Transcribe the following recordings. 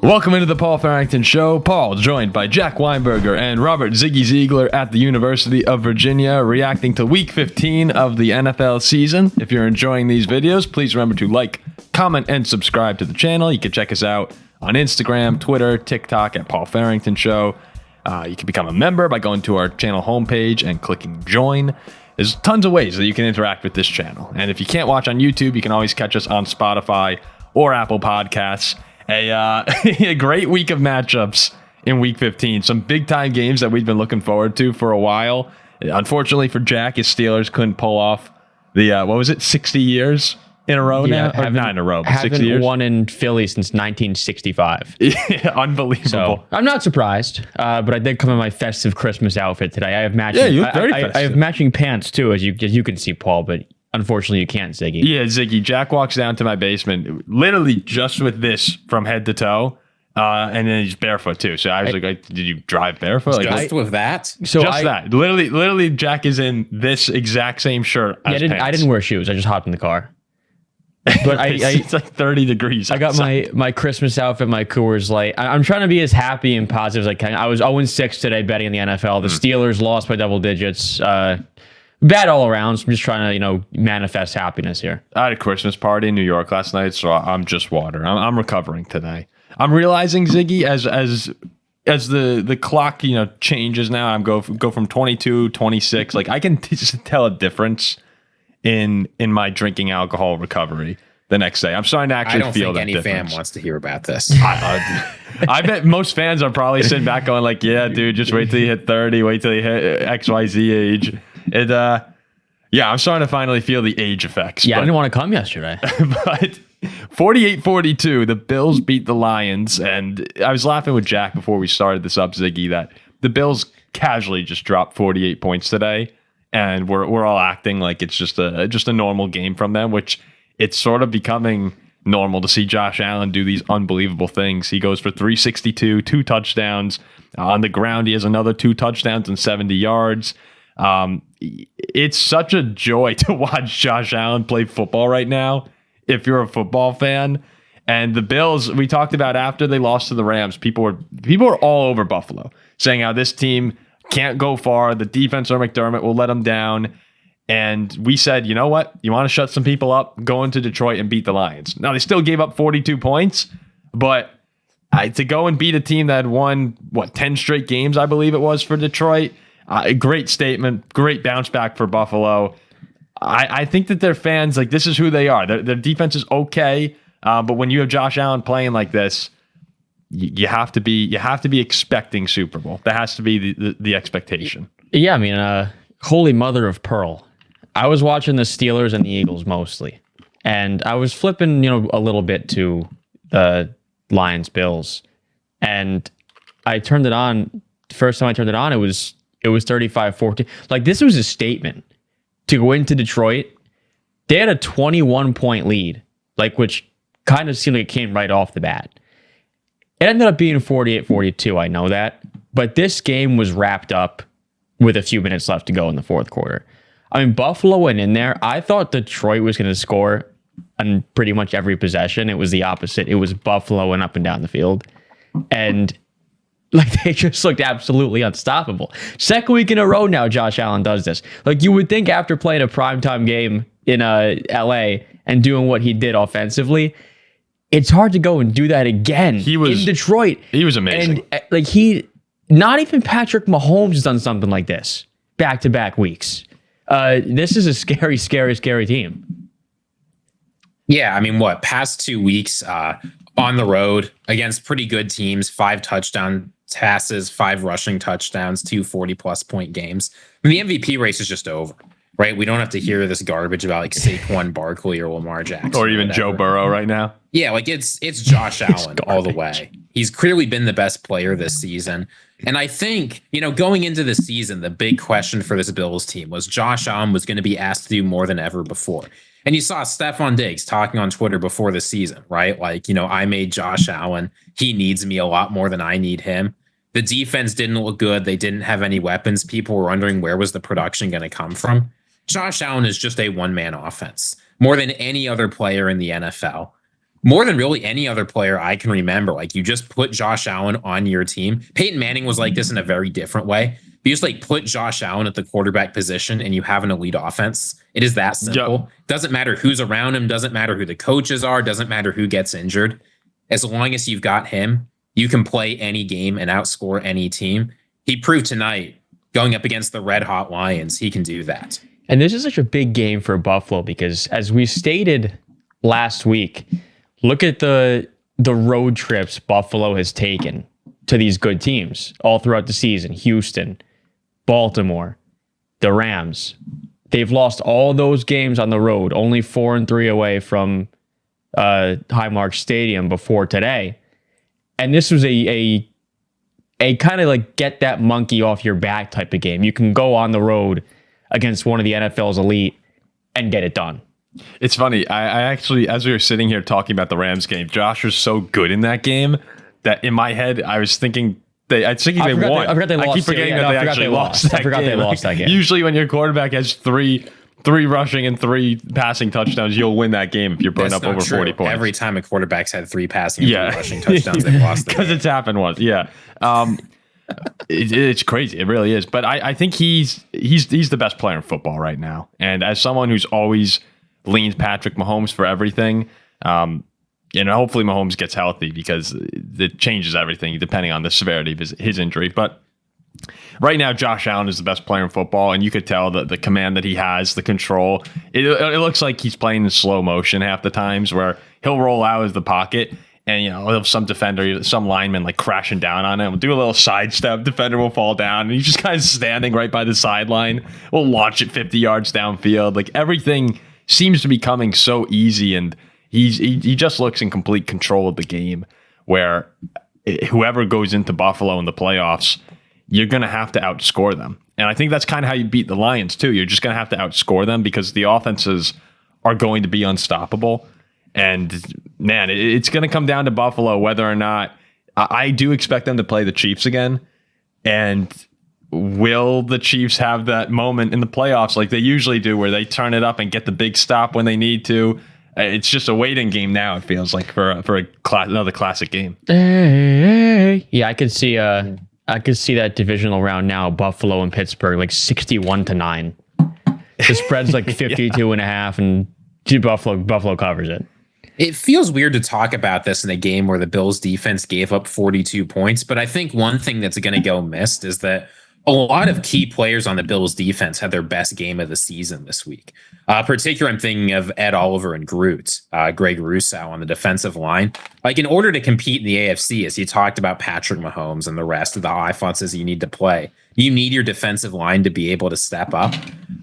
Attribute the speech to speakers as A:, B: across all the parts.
A: Welcome into the Paul Farrington Show. Paul, joined by Jack Weinberger and Robert Ziggy Ziegler at the University of Virginia, reacting to Week 15 of the NFL season. If you're enjoying these videos, please remember to like, comment, and subscribe to the channel. You can check us out on Instagram, Twitter, TikTok at Paul Farrington Show. You can become a member by going to our channel homepage and clicking join. There's tons of ways that you can interact with this channel. And if you can't watch on YouTube, you can always catch us on Spotify or Apple Podcasts. A great week of matchups in Week 15. Some big-time games that we've been looking forward to for a while. Unfortunately for Jack, his Steelers couldn't pull off the, 60 years in a row now? Not in a row, but 60 years.
B: Haven't won in Philly since 1965.
A: Yeah, unbelievable.
B: So, I'm not surprised, but I did come in my festive Christmas outfit today. I have matching.
A: You look very festive.
B: I have matching pants, too, as you can see, Paul, but unfortunately, you can't, Ziggy.
A: Yeah, Ziggy. Jack walks down to my basement, literally just with this from head to toe, and then he's barefoot too. So I was like, "Did you drive barefoot?"
C: Just with that?
A: So that. Literally, Jack is in this exact same shirt. I
B: didn't wear shoes. I just hopped in the car. But
A: it's like 30 degrees.
B: I got my Christmas outfit, my Coors Light. I'm trying to be as happy and positive as I can. I was 0-6 today betting in the NFL. The Steelers lost by double digits. Bad all around. So I'm just trying to, manifest happiness here.
A: I had a Christmas party in New York last night, so I'm just water. I'm recovering today. I'm realizing, Ziggy, as the clock, changes now, I'm go from 22, 26. Like I can just tell a difference in my drinking alcohol recovery the next day. I'm starting to actually feel that difference.
C: I don't think any fan wants to hear about this.
A: I bet most fans are probably sitting back going like, yeah, dude, just wait till you hit 30, wait till you hit XYZ age. I'm starting to finally feel the age effects.
B: Yeah, I didn't want to come yesterday.
A: But 48-42, the Bills beat the Lions. And I was laughing with Jack before we started this up, Ziggy, that the Bills casually just dropped 48 points today. And we're all acting like it's just a normal game from them, which it's sort of becoming normal to see Josh Allen do these unbelievable things. He goes for 362, 2 touchdowns. On the ground, he has another 2 touchdowns and 70 yards. It's such a joy to watch Josh Allen play football right now if you're a football fan. And the Bills, we talked about after they lost to the Rams, people were all over Buffalo, saying how this team can't go far. The defense or McDermott will let them down. And we said, you know what? You want to shut some people up? Go into Detroit and beat the Lions. Now, they still gave up 42 points, but to go and beat a team that had won, 10 straight games, I believe it was, for Detroit. A great statement, great bounce back for Buffalo. I think that their fans, this is who they are. Their defense is okay, but when you have Josh Allen playing like this, you have to be expecting Super Bowl. That has to be the expectation.
B: Yeah, I mean, holy mother of pearl. I was watching the Steelers and the Eagles mostly, and I was flipping, a little bit to the Lions Bills, and I turned it on. The first time I turned it on, it was 35-14. Like, this was a statement to go into Detroit. They had a 21-point lead, which kind of seemed like it came right off the bat. It ended up being 48-42, I know that. But this game was wrapped up with a few minutes left to go in the fourth quarter. I mean, Buffalo went in there. I thought Detroit was going to score on pretty much every possession. It was the opposite. It was Buffalo and up and down the field. And they just looked absolutely unstoppable. Second week in a row now, Josh Allen does this. You would think after playing a primetime game in LA and doing what he did offensively, it's hard to go and do that again in Detroit.
A: He was amazing.
B: And not even Patrick Mahomes has done something like this back-to-back weeks. This is a scary, scary, scary team.
C: Yeah, I mean, past 2 weeks on the road against pretty good teams, 5 touchdown passes, 5 rushing touchdowns, 2 40-plus point games. I mean, the MVP race is just over, right? We don't have to hear this garbage about Saquon Barkley or Lamar Jackson.
A: Or even Joe Burrow right now.
C: Yeah, it's Josh Allen all the way. He's clearly been the best player this season. And I think, going into the season, the big question for this Bills team was Josh Allen was going to be asked to do more than ever before. And you saw Stephon Diggs talking on Twitter before the season, right? I made Josh Allen. He needs me a lot more than I need him. The defense didn't look good. They didn't have any weapons. People were wondering where was the production going to come from. Josh Allen is just a one-man offense, more than any other player in the NFL. more than really any other player I can remember. Like, you just put Josh Allen on your team. Peyton Manning was like this in a very different way. You just like put Josh Allen at the quarterback position and you have an elite offense. It is that simple.
A: Yep.
C: Doesn't matter who's around him. Doesn't matter who the coaches are. Doesn't matter who gets injured. As long as you've got him, you can play any game and outscore any team. He proved tonight, going up against the red hot Lions, he can do that.
B: And this is such a big game for Buffalo because, as we stated last week, look at the road trips Buffalo has taken to these good teams all throughout the season. Houston, Baltimore, the Rams. They've lost all those games on the road, only 4-3 away from Highmark Stadium before today. And this was a kind of like get that monkey off your back type of game. You can go on the road against one of the NFL's elite and get it done.
A: It's funny. I actually, as we were sitting here talking about the Rams game, Josh was so good in that game that in my head, I was thinking they won.
B: I forgot they lost.
A: I keep forgetting that they actually lost that
B: I forgot
A: game.
B: they lost that game.
A: Usually when your quarterback has three rushing and 3 passing touchdowns, you'll win that game if you're putting up over 40 points.
C: Every time a quarterback's had 3 passing and 3 rushing touchdowns, they've lost the game.
A: Because it's happened once. Yeah. It's crazy. It really is. But I think he's the best player in football right now. And as someone who's always leaned Patrick Mahomes for everything, hopefully Mahomes gets healthy because it changes everything depending on the severity of his injury. But right now, Josh Allen is the best player in football, and you could tell the command that he has, the control. It looks like he's playing in slow motion half the times, where he'll roll out of the pocket, and he'll have some defender, some lineman like crashing down on him. We'll do a little sidestep, defender will fall down, and he's just kind of standing right by the sideline. We'll launch it 50 yards downfield. Like, everything seems to be coming so easy, and he just looks in complete control of the game, where whoever goes into Buffalo in the playoffs, you're going to have to outscore them. And I think that's kind of how you beat the Lions, too. You're just going to have to outscore them because the offenses are going to be unstoppable. And, man, it's going to come down to Buffalo whether or not I do expect them to play the Chiefs again. And will the Chiefs have that moment in the playoffs like they usually do where they turn it up and get the big stop when they need to? It's just a waiting game now, it feels like, for another classic game.
B: Yeah, I could see that divisional round now, Buffalo and Pittsburgh, like 61-9. The spread's like 52.5, and Buffalo covers it.
C: It feels weird to talk about this in a game where the Bills defense gave up 42 points, but I think one thing that's going to go missed is that a lot of key players on the Bills defense had their best game of the season this week. Particularly, I'm thinking of Ed Oliver and Greg Rousseau on the defensive line. Like, in order to compete in the AFC, as you talked about Patrick Mahomes and the rest of the offenses you need to play, you need your defensive line to be able to step up.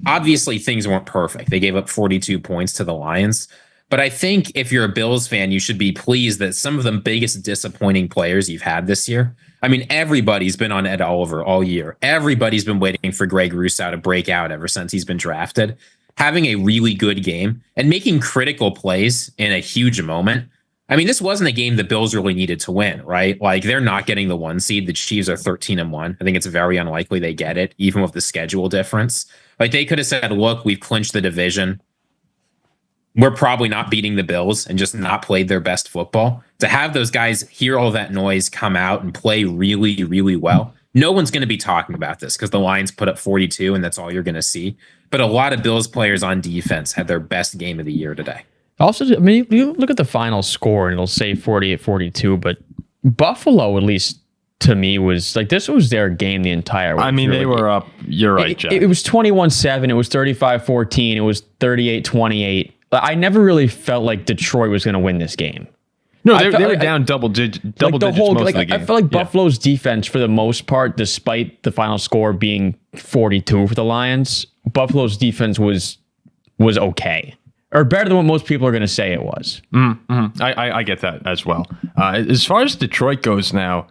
C: Obviously, things weren't perfect. They gave up 42 points to the Lions. But I think if you're a Bills fan, you should be pleased that some of the biggest disappointing players you've had this year. I mean, everybody's been on Ed Oliver all year. Everybody's been waiting for Greg Rousseau to break out ever since he's been drafted. Having a really good game and making critical plays in a huge moment. I mean, this wasn't a game the Bills really needed to win, right? Like, they're not getting the 1 seed. The Chiefs are 13-1. I think it's very unlikely they get it, even with the schedule difference. Like, they could have said, look, we've clinched the division. We're probably not beating the Bills, and just not played their best football. To have those guys hear all that noise, come out and play really, really well. No one's going to be talking about this because the Lions put up 42 and that's all you're going to see. But a lot of Bills players on defense had their best game of the year today.
B: Also, I mean, you look at the final score and it'll say 48-42, but Buffalo, at least to me, was like, this was their game the entire way.
A: I mean, they were up. You're right, Jack.
B: It was 21-7. It was 35-14. It was 38-28. I never really felt like Detroit was going to win this game.
A: No, they were down double digits most of the game.
B: I felt like Buffalo's defense, for the most part, despite the final score being 42 for the Lions, Buffalo's defense was okay, or better than what most people are going to say it was.
A: Mm-hmm. I get that as well. As far as Detroit goes now,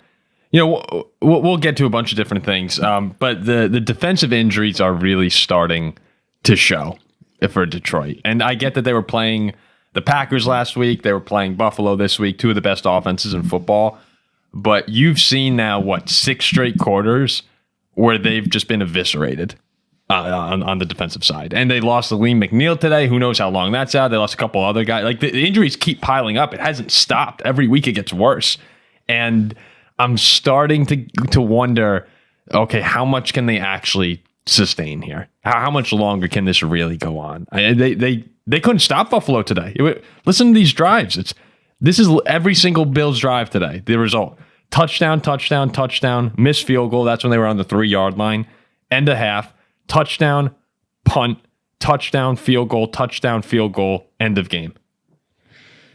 A: we'll get to a bunch of different things, but the defensive injuries are really starting to show for Detroit. And I get that they were playing the Packers last week. They were playing Buffalo this week, 2 of the best offenses in football. But you've seen now, 6 straight quarters where they've just been eviscerated. on the defensive side. And they lost Aleem McNeil today. Who knows how long that's out? They lost a couple other guys. Like the injuries keep piling up. It hasn't stopped. Every week it gets worse. And I'm starting to wonder, okay, how much can they actually sustain here? How much longer can this really go on? They couldn't stop Buffalo today. Listen to these drives. This is every single Bills drive today. The result: touchdown, touchdown, touchdown, missed field goal. That's when they were on the 3-yard line. End of half, touchdown, punt, touchdown, field goal, end of game.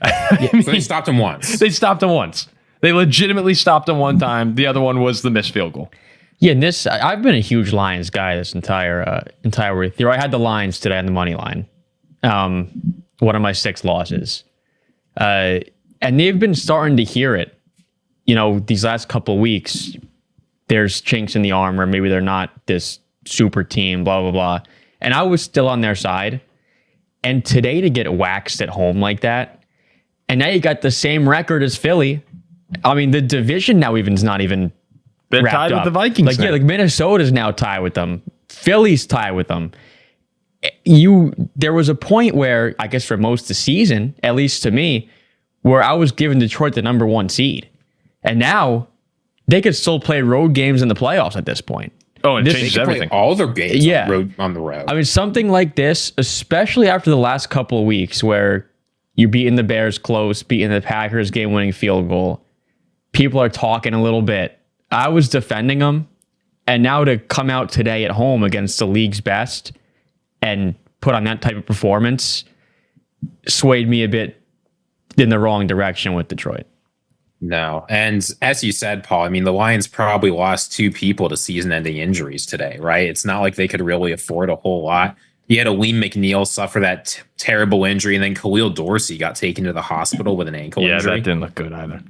C: So they stopped him once.
A: They stopped him once. They legitimately stopped him one time. The other one was the missed field goal.
B: Yeah, and I've been a huge Lions guy this entire way through. I had the Lions today on the money line. One of my 6 losses. And they've been starting to hear it. These last couple of weeks, there's chinks in the armor. Maybe they're not this super team, blah, blah, blah. And I was still on their side. And today to get waxed at home like that, and now you got the same record as Philly. I mean, the division now is not even
A: They're
B: wrapped
A: tied
B: up.
A: with the Vikings.
B: Like Minnesota's now tied with them. Philly's tied with them. There was a point where, I guess for most of the season, at least to me, where I was giving Detroit the number 1 seed. And now they could still play road games in the playoffs at this point.
A: Oh, it changes everything.
C: All their games on the road.
B: I mean, something like this, especially after the last couple of weeks where you're beating the Bears close, beating the Packers game-winning field goal, people are talking a little bit. I was defending them, and now to come out today at home against the league's best and put on that type of performance swayed me a bit in the wrong direction with Detroit.
C: No. And as you said, Paul, I mean, the Lions probably lost 2 people to season-ending injuries today, right? It's not like they could really afford a whole lot. You had Aleem McNeil suffer that terrible injury, and then Khalil Dorsey got taken to the hospital with an ankle injury.
A: Yeah, that didn't look good either.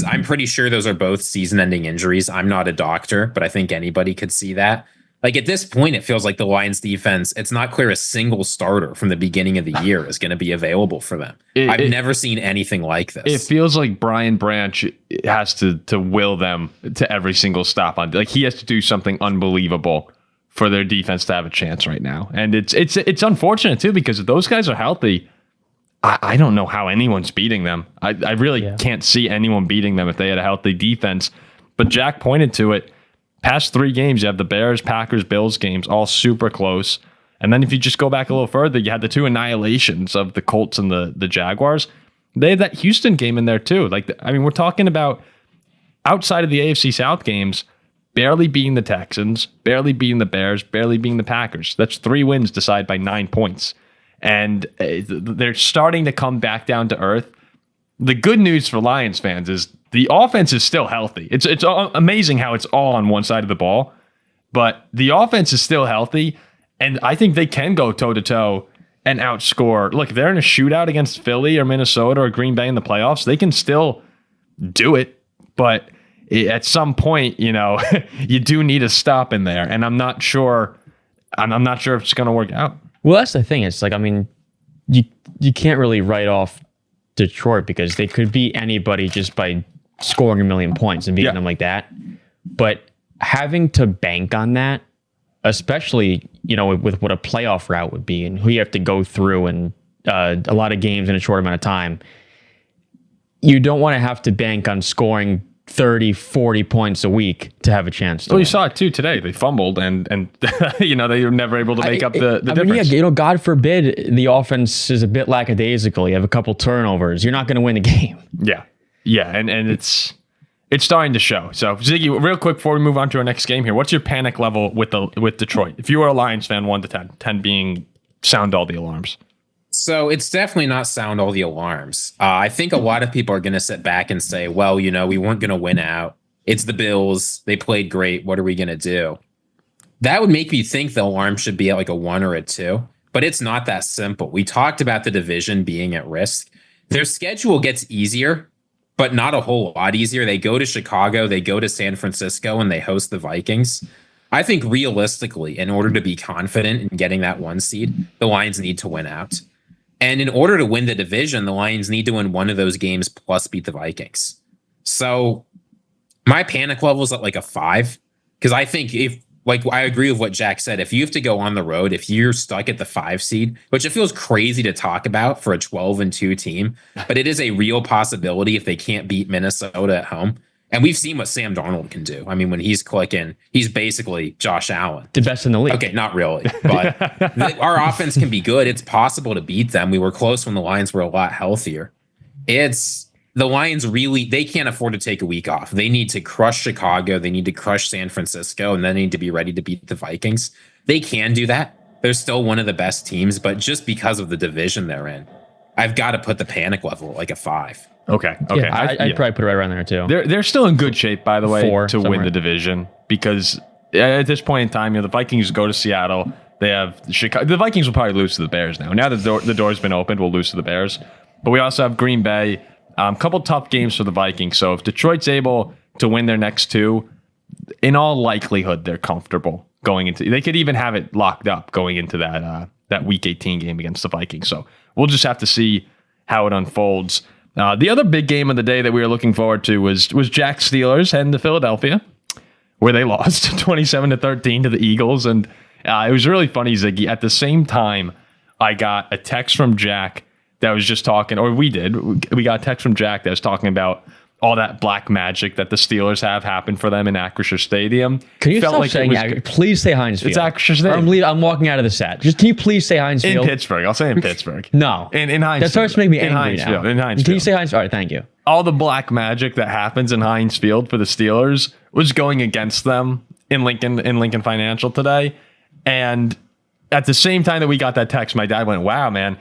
C: I'm pretty sure those are both season-ending injuries. I'm not a doctor, but I think anybody could see that. At this point, it feels like the Lions defense, it's not clear a single starter from the beginning of the year is going to be available for them. I've never seen anything like this.
A: It feels like Brian Branch has to will them to every single stop on. He has to do something unbelievable for their defense to have a chance right now. And it's unfortunate too, because if those guys are healthy, I don't know how anyone's beating them. I really can't see anyone beating them if they had a healthy defense. But Jack pointed to it. Past 3 games, you have the Bears, Packers, Bills games, all super close. And then if you just go back a little further, you had the 2 annihilations of the Colts and the Jaguars. They had that Houston game in there too. We're talking about outside of the AFC South games, barely beating the Texans, barely beating the Bears, barely beating the Packers. That's 3 wins decided by 9 points. And they're starting to come back down to earth. The good news for Lions fans is the offense is still healthy. It's amazing how it's all on one side of the ball, but the offense is still healthy, and I think they can go toe-to-toe and outscore. Look, if they're in a shootout against Philly or Minnesota or Green Bay in the playoffs, they can still do it, but at some point, you do need a stop in there, and I'm not sure if it's going to work out.
B: Well, that's the thing. It's you can't really write off Detroit because they could beat anybody just by scoring 1 million points and beating them like that. But having to bank on that, especially, with what a playoff route would be and who you have to go through and a lot of games in a short amount of time, you don't want to have to bank on scoring 30, 40 points a week to have a chance to win.
A: You saw it too today. They fumbled and they were never able to make up the difference.
B: Yeah, God forbid the offense is a bit lackadaisical. You have a couple turnovers. You're not going to win the game.
A: Yeah. Yeah, and it's starting to show. So, Ziggy, real quick before we move on to our next game here, what's your panic level with Detroit? If you were a Lions fan, 1 to 10, 10 being sound all the alarms.
C: So it's definitely not sound all the alarms. I think a lot of people are going to sit back and say, well, we weren't going to win out. It's the Bills. They played great. What are we going to do? That would make me think the alarm should be at a 1 or a 2, but it's not that simple. We talked about the division being at risk. Their schedule gets easier, but not a whole lot easier. They go to Chicago, they go to San Francisco, and they host the Vikings. I think realistically, in order to be confident in getting that 1 seed, the Lions need to win out. And in order to win the division, the Lions need to win one of those games plus beat the Vikings. So my panic level is at a 5, because I think if like I agree with what Jack said. If you have to go on the road, if you're stuck at the 5 seed, which it feels crazy to talk about for a 12-2 team, but it is a real possibility if they can't beat Minnesota at home. And we've seen what Sam Darnold can do. I mean, when he's clicking, he's basically Josh Allen.
B: The best in the league.
C: Okay, not really, but our offense can be good. It's possible to beat them. We were close when the Lions were a lot healthier. The Lions really, they can't afford to take a week off. They need to crush Chicago. They need to crush San Francisco, and then they need to be ready to beat the Vikings. They can do that. They're still one of the best teams, but just because of the division they're in, I've got to put the panic level at like a 5.
A: Okay.
B: Yeah, I'd probably put it right around there too.
A: They're still in good shape, by the way,
B: 4
A: to win the division, because at this point in time, the Vikings go to Seattle. They have Chicago. The Vikings will probably lose to the Bears now. Now that the door's been opened, we'll lose to the Bears. But we also have Green Bay. Couple tough games for the Vikings. So if Detroit's able to win their next 2, in all likelihood, they're comfortable going into. They could even have it locked up going into that Week 18 game against the Vikings. So we'll just have to see how it unfolds. The other big game of the day that we were looking forward to was Jack's Steelers heading to Philadelphia, where they lost 27-13 to the Eagles, and it was really funny, Ziggy. At the same time, I got a text from Jack that was just talking, or we got a text from Jack that was talking about all that black magic that the Steelers have happened for them in Acrisure Stadium.
B: Can you stop saying, please say Heinz Field?
A: It's Acrisure Stadium.
B: I'm walking out of the set. Just can you please say Heinz Field?
A: In Pittsburgh. I'll say in Pittsburgh.
B: No.
A: In Heinz Field.
B: That starts to make me angry now.
A: In Heinz Field.
B: Can you say Heinz Field? All right, thank you.
A: All the black magic that happens in Heinz Field for the Steelers was going against them in Lincoln Financial today. And at the same time that we got that text, my dad went, wow, man,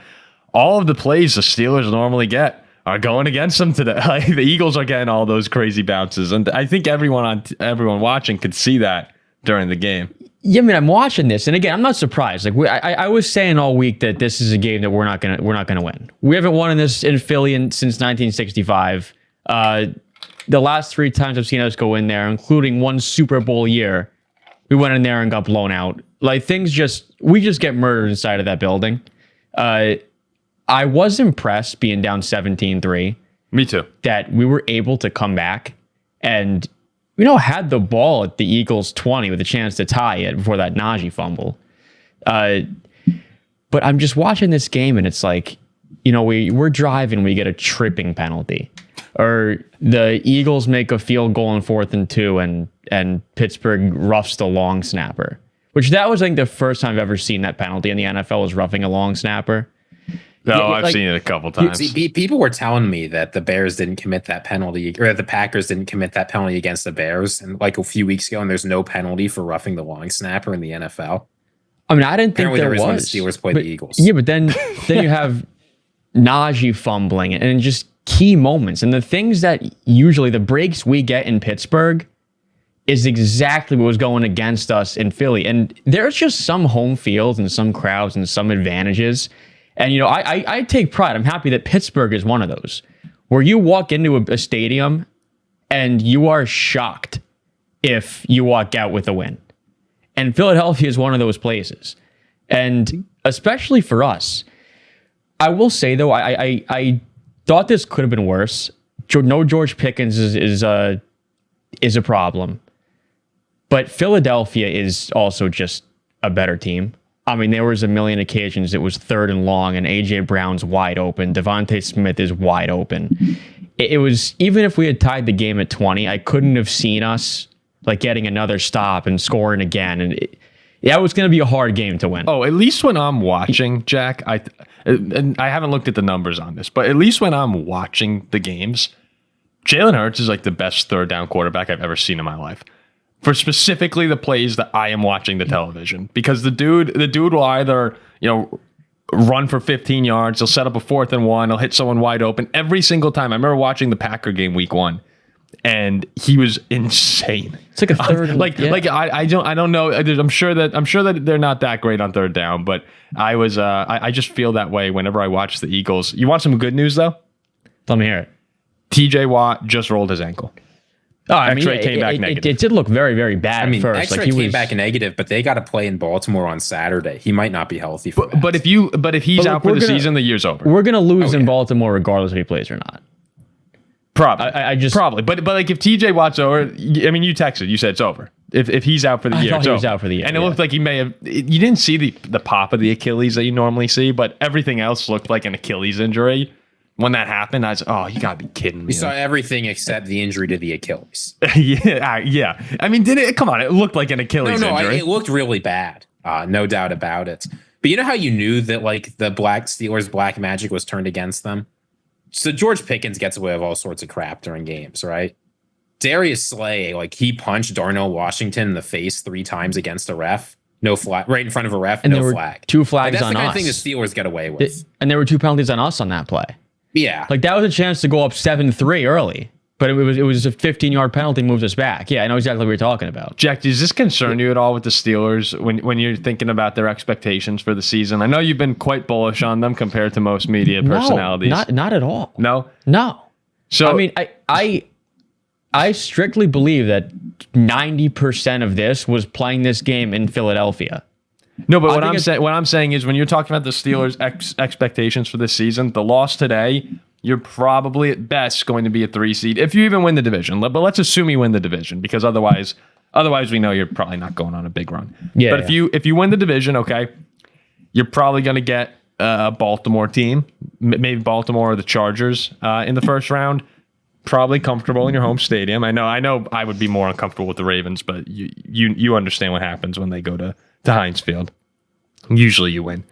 A: all of the plays the Steelers normally get are going against them today. Like, the Eagles are getting all those crazy bounces, and I think everyone watching could see that during the game.
B: Yeah, I mean, I'm watching this, and again, I'm not surprised. Like I was saying all week that this is a game that we're not gonna win. We haven't won in Philly since 1965. The last 3 times I've seen us go in there, including one Super Bowl year, we went in there and got blown out. Like we just get murdered inside of that building. I was impressed being down 17-3.
A: Me too.
B: That we were able to come back and, had the ball at the Eagles 20 with a chance to tie it before that Najee fumble. But I'm just watching this game and it's like, we're driving, we get a tripping penalty. Or the Eagles make a field goal on 4th and 2 and Pittsburgh roughs the long snapper. Which that was, I think, the first time I've ever seen that penalty in the NFL was roughing a long snapper.
A: No, I've seen it a couple times.
C: See, people were telling me that the Bears didn't commit that penalty, or the Packers didn't commit that penalty against the Bears, and like a few weeks ago, and there's no penalty for roughing the long snapper in the NFL.
B: I mean, I didn't
C: Apparently
B: think there
C: was.
B: was.
C: When the Steelers played the Eagles.
B: Yeah, but then you have Najee fumbling and just key moments, and the things that usually the breaks we get in Pittsburgh is exactly what was going against us in Philly. And there's just some home fields and some crowds and some advantages. And, I take pride. I'm happy that Pittsburgh is one of those where you walk into a stadium and you are shocked if you walk out with a win. And Philadelphia is one of those places. And especially for us, I will say, though, I thought this could have been worse. No George Pickens is a problem. But Philadelphia is also just a better team. I mean, there was a million occasions it was 3rd and long and AJ Brown's wide open. Devontae Smith is wide open. It was, even if we had tied the game at 20, I couldn't have seen us like getting another stop and scoring again. And it was going to be a hard game to win.
A: Oh, at least when I'm watching, Jack, and I haven't looked at the numbers on this, but at least when I'm watching the games, Jalen Hurts is like the best 3rd down quarterback I've ever seen in my life. For specifically the plays that I am watching the television, because the dude will either, run for 15 yards, he'll set up a 4th and 1, he'll hit someone wide open every single time. I remember watching the Packer game week 1, and he was insane.
B: It's like a third,
A: I don't know. I'm sure that they're not that great on 3rd down, but I just feel that way whenever I watch the Eagles. You want some good news though?
B: Let me hear it.
A: TJ Watt just rolled his ankle.
B: Oh, I mean,
A: X-ray came back negative.
B: It did look very, very bad at first.
C: X-ray came back negative, but they got to play in Baltimore on Saturday. He might not be healthy for that.
A: But if he's out for the season, the year's over.
B: We're gonna lose in Baltimore regardless if he plays or not.
A: Probably.
B: I just
A: probably. But like if TJ Watt's over, I mean, you texted, you said it's over. If he's out for the year.
B: I thought he was out for the year.
A: And it looked like he may have. You didn't see the pop of the Achilles that you normally see, but everything else looked like an Achilles injury. When that happened, I was, oh, you gotta be kidding me.
C: We saw everything except the injury to the Achilles.
A: yeah. I mean, did it? Come on, it looked like an Achilles injury.
C: It looked really bad. No doubt about it. But you know how you knew that like the Steelers black magic was turned against them? So George Pickens gets away with all sorts of crap during games, right? Darius Slay, like he punched Darnell Washington in the face 3 times against a ref. No flag, right in front of a ref,
B: and
C: no
B: there were
C: flag.
B: 2 flags
C: that's
B: on
C: the kind
B: us.
C: of thing the Steelers get away with.
B: And there were 2 penalties on us on that play.
C: Yeah.
B: Like that was a chance to go up 7-3 early. But it was a 15-yard penalty, moves us back. Yeah, I know exactly what you're talking about.
A: Jack, does this concern you at all with the Steelers when you're thinking about their expectations for the season? I know you've been quite bullish on them compared to most media personalities.
B: Not at all.
A: No?
B: No.
A: So
B: I mean, I strictly believe that 90% of this was playing this game in Philadelphia.
A: No, but what I'm saying is when you're talking about the Steelers' expectations for this season, the loss today, you're probably at best going to be a 3 seed if you even win the division. But let's assume you win the division because otherwise we know you're probably not going on a big run.
B: Yeah.
A: But if you win the division, okay, you're probably going to get a Baltimore team, maybe Baltimore or the Chargers in the first round. Probably comfortable in your home stadium. I know I would be more uncomfortable with the Ravens, but you understand what happens when they go to Heinz Field. Usually you win.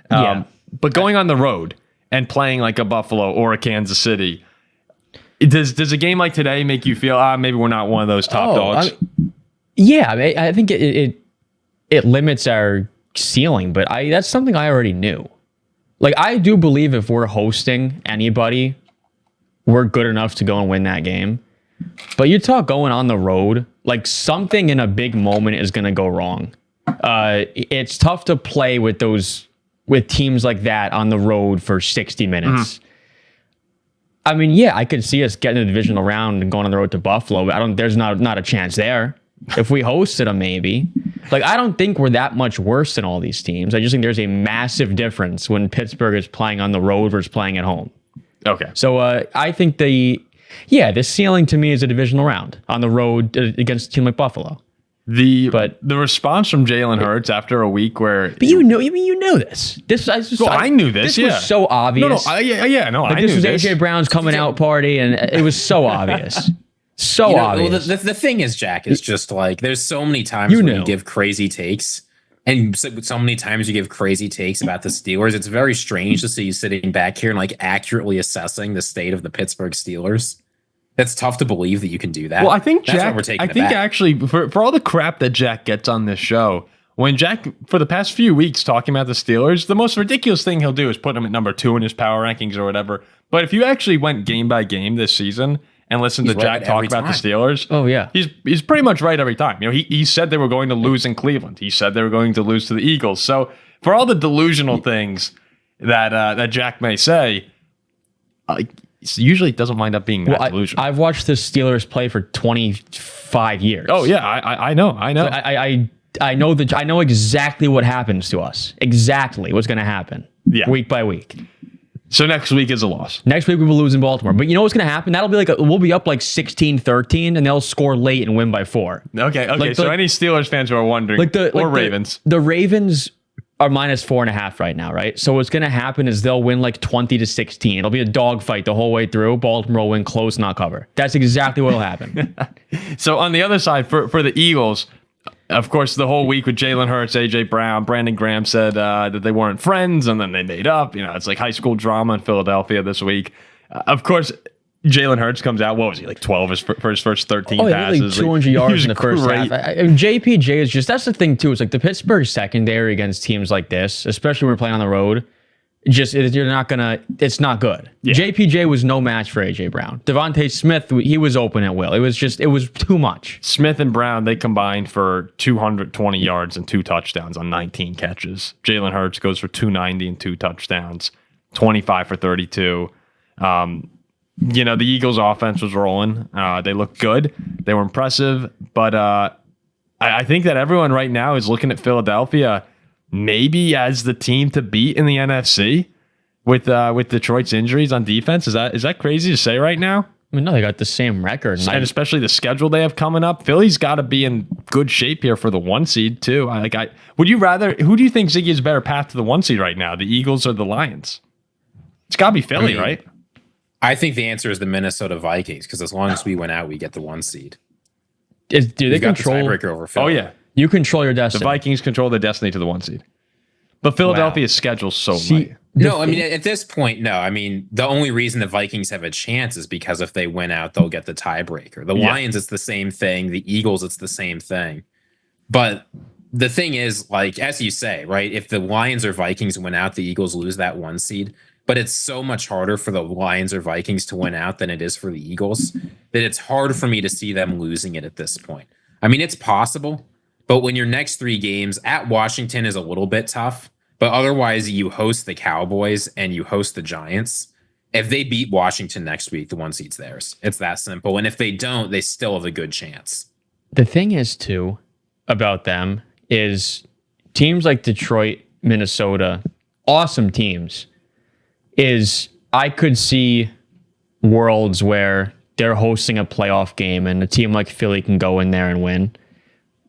A: But going on the road and playing like a Buffalo or a Kansas City, does a game like today make you feel maybe we're not one of those top dogs?
B: I think it limits our ceiling, but that's something I already knew. Like I do believe if we're hosting anybody, we're good enough to go and win that game. But you talk going on the road, like something in a big moment is going to go wrong. It's tough to play with teams like that on the road for 60 minutes. I mean, yeah, I could see us getting the divisional round and going on the road to Buffalo, but there's not a chance there. If we hosted them, maybe. Like, I don't think we're that much worse than all these teams. I just think there's a massive difference when Pittsburgh is playing on the road versus playing at home.
A: Okay.
B: So I think the ceiling to me is a divisional round on the road against a team like Buffalo.
A: The response from Jalen Hurts after a week where...
B: But you know this.
A: I knew this,
B: This was so obvious.
A: I knew
B: this was
A: this.
B: AJ Brown's coming out party, and it was so obvious. So obvious.
C: Well, the thing is, Jack, is just like there's so many times when you give crazy takes, and so many times you give crazy takes about the Steelers. It's very strange to see you sitting back here and like accurately assessing the state of the Pittsburgh Steelers. That's tough to believe that you can do that.
A: Well, I think
C: that's
A: Jack.
C: why we're taking
A: I think actually for all the crap that Jack gets on this show, when Jack for the past few weeks talking about the Steelers, the most ridiculous thing he'll do is put them at number 2 in his power rankings or whatever. But if you actually went game by game this season and listened to Jack talk about the Steelers,
B: oh yeah,
A: he's pretty much right every time. You know, he said they were going to lose in Cleveland. He said they were going to lose to the Eagles. So for all the delusional things that Jack may say, usually it doesn't wind up being that delusional.
B: I've watched the Steelers play for 25 years.
A: Oh yeah, I know.
B: So I know exactly what happens to us. Exactly what's going to happen.
A: Yeah.
B: Week by week.
A: So next week is a loss.
B: Next week we will lose in Baltimore. But you know what's going to happen? That'll be we'll be up like 16-13 and they'll score late and win by 4.
A: Okay. So any Steelers fans who are wondering, Ravens.
B: The Ravens are minus 4.5 right now, right? So what's going to happen is they'll win like 20-16. It'll be a dogfight the whole way through. Baltimore will win close, not cover. That's exactly what will happen.
A: So on the other side, for the Eagles, of course, the whole week with Jalen Hurts, AJ Brown, Brandon Graham said that they weren't friends, and then they made up. You know, it's like high school drama in Philadelphia this week. Of course, Jalen Hurts comes out. What was he, like 12 for his first 13 passes?
B: Like 200 yards in the first half. JPJ is just, that's the thing too. It's like the Pittsburgh secondary against teams like this, especially when we're playing on the road. It's not good. Yeah. JPJ was no match for AJ Brown. Devontae Smith, he was open at will. It was too much.
A: Smith and Brown, they combined for 220 yards and 2 touchdowns on 19 catches. Jalen Hurts goes for 290 and 2 touchdowns, 25 for 32. The Eagles' offense was rolling. They looked good. They were impressive. But I think that everyone right now is looking at Philadelphia maybe as the team to beat in the NFC with Detroit's injuries on defense. Is that crazy to say right now?
B: I mean, no, they got the same record.
A: And especially the schedule they have coming up. Philly's got to be in good shape here for the 1 seed too. Would you rather? Who do you think, Ziggy, is a better path to the 1 seed right now? The Eagles or the Lions? It's got to be Philly, right?
C: I think the answer is the Minnesota Vikings, because as long as we win out, we get the 1 seed.
B: Do they control
C: the tiebreaker over Philly?
A: Oh yeah,
B: you control your destiny.
A: the Vikings control their destiny to the 1 seed, but Philadelphia's schedule's so light.
C: No, I mean, at this point, no. I mean, the only reason the Vikings have a chance is because if they win out, they'll get the tiebreaker. The Lions, it's the same thing. The Eagles, it's the same thing. But the thing is, like, as you say, right, if the Lions or Vikings win out, the Eagles lose that 1 seed. But it's so much harder for the Lions or Vikings to win out than it is for the Eagles that it's hard for me to see them losing it at this point. I mean, it's possible, but when your next 3 games at Washington is a little bit tough, but otherwise you host the Cowboys and you host the Giants. If they beat Washington next week, the 1 seed's theirs. It's that simple. And if they don't, they still have a good chance.
B: The thing is, too, about them is teams like Detroit, Minnesota, awesome teams, is I could see worlds where they're hosting a playoff game and a team like Philly can go in there and win.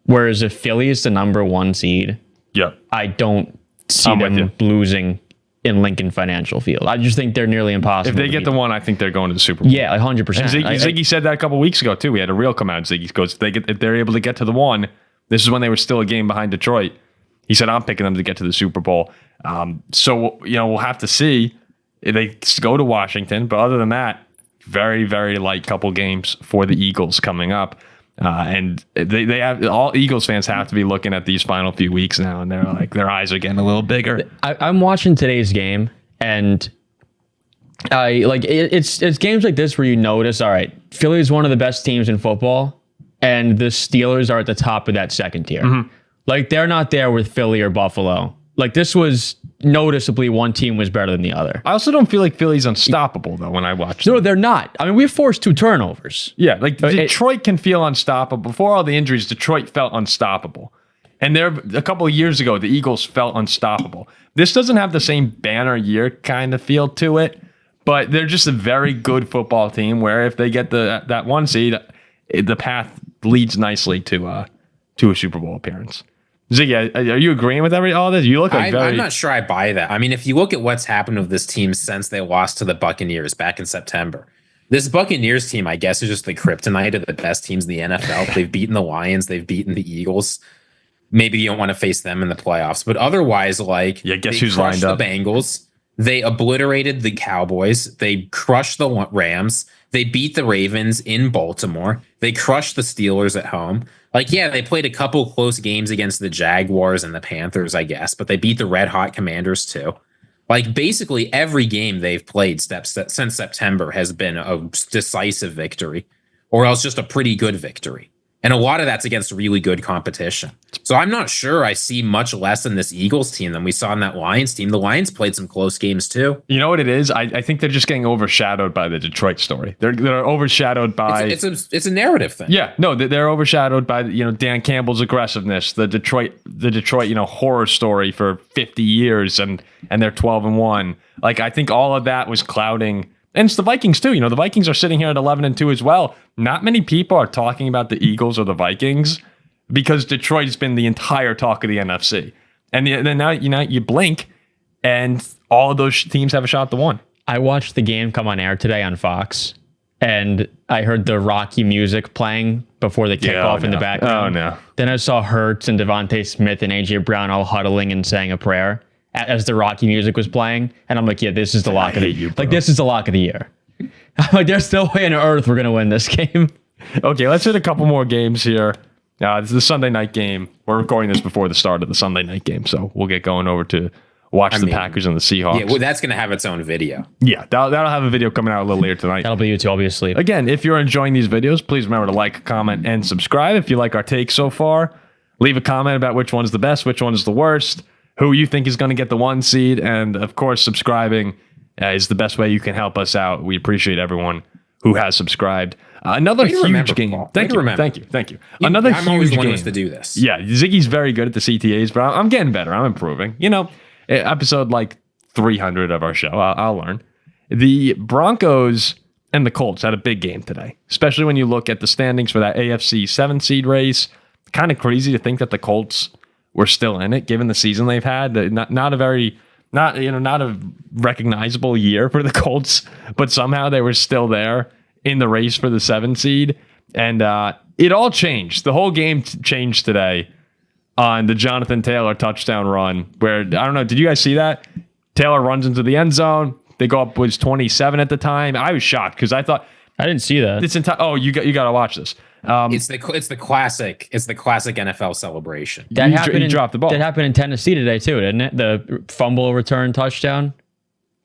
B: Whereas if Philly is the number 1 seed, I don't see them losing in Lincoln Financial Field. I just think they're nearly impossible.
A: If they get the 1, I think they're going to the Super Bowl.
B: Yeah, like 100%.
A: And Ziggy said that a couple weeks ago too. We had a reel come out. Ziggy goes, if they're able to get to the 1, this is when they were still a game behind Detroit. He said, I'm picking them to get to the Super Bowl. So we'll have to see if they go to Washington. But other than that, very, very light couple games for the Eagles coming up. And they have, all Eagles fans have to be looking at these final few weeks now, and they're like, their eyes are getting a little bigger.
B: I'm watching today's game, and it's games like this where you notice, all right, Philly is one of the best teams in football, and the Steelers are at the top of that second tier. Mm-hmm. Like, they're not there with Philly or Buffalo. Like, this was noticeably one team was better than the other.
A: I also don't feel like Philly's unstoppable, though, when I watch them.
B: No, they're not. I mean, we forced 2 turnovers.
A: Yeah, like Detroit can feel unstoppable. Before all the injuries, Detroit felt unstoppable. And a couple of years ago, the Eagles felt unstoppable. This doesn't have the same banner year kind of feel to it, but they're just a very good football team where if they get that 1 seed, the path leads nicely to a Super Bowl appearance. Ziggy, are you agreeing with all this? You look like
C: I'm not sure I buy that. I mean, if you look at what's happened with this team since they lost to the Buccaneers back in September, this Buccaneers team, I guess, is just the kryptonite of the best teams in the NFL. They've beaten the Lions. They've beaten the Eagles. Maybe you don't want to face them in the playoffs. But otherwise,
A: guess who's lined up?
C: The Bengals. They obliterated the Cowboys. They crushed the Rams. They beat the Ravens in Baltimore. They crushed the Steelers at home. They played a couple close games against the Jaguars and the Panthers, I guess, but they beat the Red Hot Commanders too. Basically every game they've played since September has been a decisive victory, or else just a pretty good victory. And a lot of that's against really good competition. So I'm not sure I see much less in this Eagles team than we saw in that Lions team. The Lions played some close games too.
A: You know what it is? I think they're just getting overshadowed by the Detroit story. They're overshadowed by...
C: It's a narrative thing.
A: Yeah, no, they're overshadowed by Dan Campbell's aggressiveness, the Detroit horror story for 50 years, and they're 12-1. I think all of that was clouding... And it's the Vikings too. The Vikings are sitting here at 11-2 as well. Not many people are talking about the Eagles or the Vikings because Detroit's been the entire talk of the NFC. And then now you blink, and all of those teams have a shot to 1.
B: I watched the game come on air today on Fox, and I heard the Rocky music playing before the kickoff in the background.
A: Oh no!
B: Then I saw Hurts and Devontae Smith and AJ Brown all huddling and saying a prayer as the Rocky music was playing, and I'm like, yeah, this is the lock of the year. This is the lock of the year. I'm like, there's no way on earth we're gonna win this game.
A: Okay, let's hit a couple more games here. This is the Sunday night game. We're recording this before the start of the Sunday night game, so we'll get going over to watch the Packers and the Seahawks.
C: Yeah, well, that's gonna have its own video.
A: Yeah, that'll have a video coming out a little later tonight.
B: That'll be you too, obviously.
A: Again, if you're enjoying these videos, please remember to like, comment, and subscribe. If you like our take so far, leave a comment about which one's the best, which one is the worst, who you think is going to get the 1 seed, and of course, subscribing is the best way you can help us out. We appreciate everyone who has subscribed. Another huge game. Thank you. Another
C: I'm always
A: huge
C: one
A: game
C: to do this.
A: Yeah, Ziggy's very good at the CTAs, but I'm getting better. I'm improving. Episode 300 of our show, I'll learn. The Broncos and the Colts had a big game today, especially when you look at the standings for that AFC 7 seed race. Kind of crazy to think that the Colts were still in it, given the season they've had. Not a recognizable year for the Colts, but somehow they were still there in the race for the 7 seed. And it all changed. The whole game changed today on the Jonathan Taylor touchdown run, where, I don't know, did you guys see that? Taylor runs into the end zone. They go up, was 27 at the time. I was shocked because I thought,
B: I didn't see that.
A: You got to watch this.
C: It's the classic NFL celebration.
B: That happened.
A: He dropped the ball.
B: That happened in Tennessee today too, didn't it? The fumble return touchdown.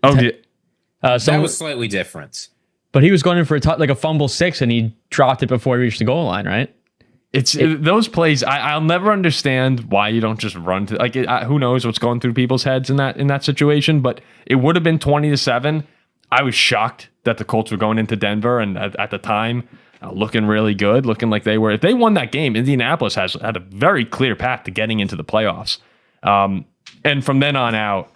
A: That
C: was slightly different.
B: But he was going in for a fumble 6, and he dropped it before he reached the goal line, right?
A: Those plays. I'll never understand why you don't just run to who knows what's going through people's heads in that situation. But it would have been 20-7. I was shocked that the Colts were going into Denver, and at the time, looking really good, looking like they were. If they won that game, Indianapolis had a very clear path to getting into the playoffs. And from then on out,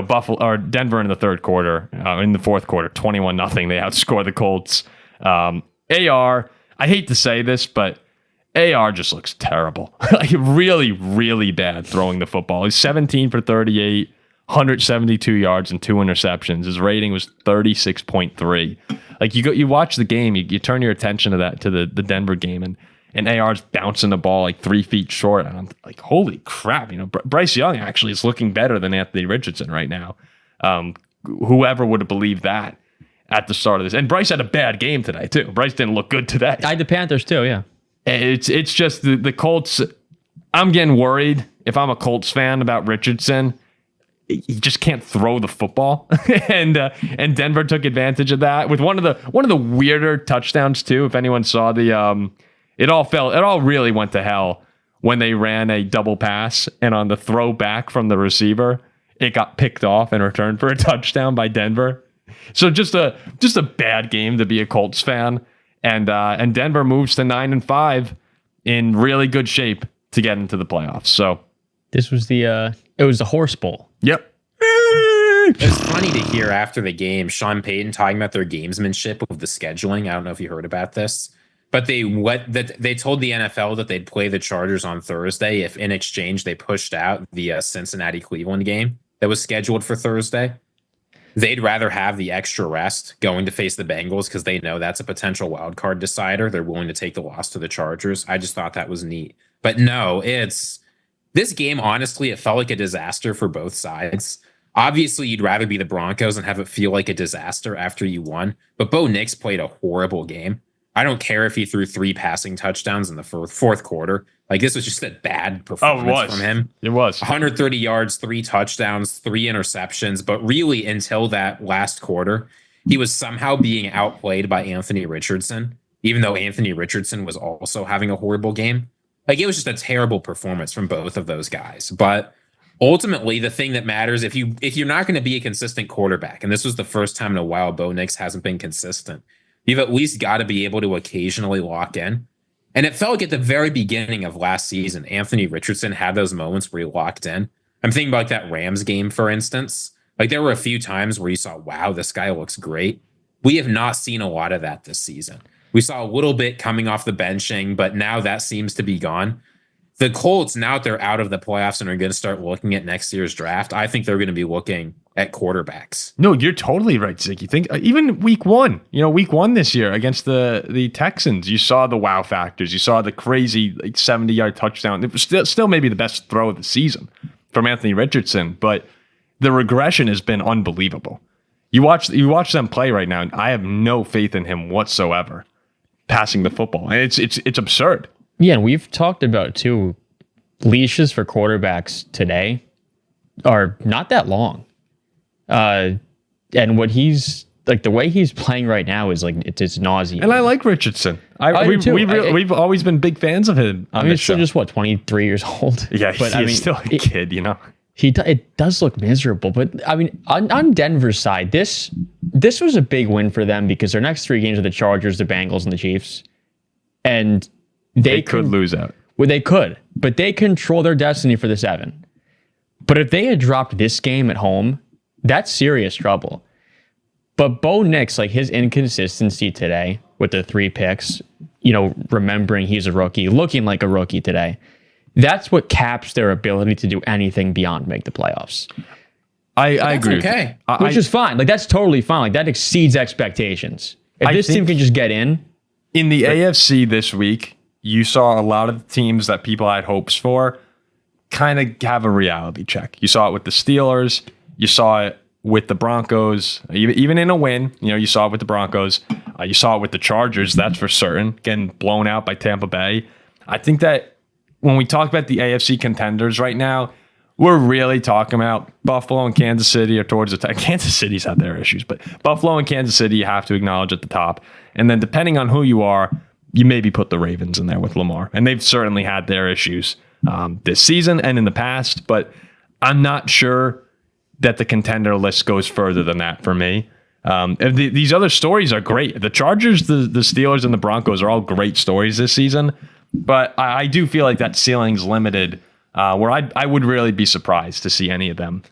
A: Buffalo or Denver in the third quarter, in the fourth quarter, 21-0. They outscore the Colts. AR, I hate to say this, but AR just looks terrible. Like really, really bad throwing the football. He's 17 for 38, 172 yards and 2 interceptions. His rating was 36.3. Like you watch the game, you turn your attention to the Denver game, and AR's bouncing the ball like 3 feet short. And I'm like, holy crap! Bryce Young actually is looking better than Anthony Richardson right now. Whoever would have believed that at the start of this? And Bryce had a bad game today too. Bryce didn't look good today.
B: I had the Panthers too. Yeah,
A: it's just the Colts. I'm getting worried if I'm a Colts fan about Richardson. He just can't throw the football, and Denver took advantage of that with one of the weirder touchdowns too. If anyone saw it all really went to hell when they ran a double pass, and on the throw back from the receiver, it got picked off and returned for a touchdown by Denver. So just a bad game to be a Colts fan, and Denver moves to 9-5 in really good shape to get into the playoffs. So
B: this was it was the Horse Bowl.
A: Yep.
C: It's funny to hear after the game, Sean Payton talking about their gamesmanship of the scheduling. I don't know if you heard about this, but they told the NFL that they'd play the Chargers on Thursday if in exchange they pushed out the Cincinnati-Cleveland game that was scheduled for Thursday. They'd rather have the extra rest going to face the Bengals because they know that's a potential wild card decider. They're willing to take the loss to the Chargers. I just thought that was neat. But no, this game, honestly, it felt like a disaster for both sides. Obviously, you'd rather be the Broncos and have it feel like a disaster after you won. But Bo Nix played a horrible game. I don't care if he threw 3 passing touchdowns in the fourth quarter. Like, this was just a bad performance from him.
A: It was.
C: 130 yards, 3 touchdowns, 3 interceptions. But really, until that last quarter, he was somehow being outplayed by Anthony Richardson, even though Anthony Richardson was also having a horrible game. Like, it was just a terrible performance from both of those guys. But ultimately, the thing that matters, if you're not going to be a consistent quarterback, and this was the first time in a while Bo Nix hasn't been consistent, you've at least got to be able to occasionally lock in. And it felt like at the very beginning of last season, Anthony Richardson had those moments where he locked in. I'm thinking about like that Rams game, for instance. Like, there were a few times where you saw, wow, this guy looks great. We have not seen a lot of that this season. We saw a little bit coming off the benching, but now that seems to be gone. The Colts, now that they're out of the playoffs and are going to start looking at next year's draft, I think they're going to be looking at quarterbacks.
A: No, you're totally right, Ziggy. Think even week one this year against the Texans, you saw the wow factors. You saw the crazy 70-yard touchdown. It was still maybe the best throw of the season from Anthony Richardson, but the regression has been unbelievable. You watch them play right now, and I have no faith in him whatsoever passing the football. And it's absurd.
B: Yeah, and we've talked about too, leashes for quarterbacks today are not that long. And what he's like, the way he's playing right now is like, it's nauseating.
A: And I like Richardson. We've always been big fans of him.
B: He's still just 23 years old.
A: Yeah, he's still a kid,
B: It does look miserable, but I mean, on Denver's side, this was a big win for them because their next 3 games are the Chargers, the Bengals, and the Chiefs, and they
A: could lose out.
B: Well, they could, but they control their destiny for the 7. But if they had dropped this game at home, that's serious trouble. But Bo Nix, like his inconsistency today with the 3 picks, remembering he's a rookie, looking like a rookie today, that's what caps their ability to do anything beyond make the playoffs.
A: I agree.
C: Okay.
B: Which is fine. Like, that's totally fine. Like, that exceeds expectations. If this team can just get in
A: the AFC this week, you saw a lot of the teams that people had hopes for kind of have a reality check. You saw it with the Steelers. You saw it with the Broncos. Even in a win, you saw it with the Broncos. You saw it with the Chargers, that's for certain, getting blown out by Tampa Bay. I think that when we talk about the AFC contenders right now, we're really talking about Buffalo and Kansas City are towards the top. Kansas City's had their issues, but Buffalo and Kansas City you have to acknowledge at the top. And then depending on who you are, you maybe put the Ravens in there with Lamar. And they've certainly had their issues this season and in the past, but I'm not sure that the contender list goes further than that for me. These other stories are great. The Chargers, the Steelers, and the Broncos are all great stories this season, but I do feel like that ceiling's limited. Where I would really be surprised to see any of them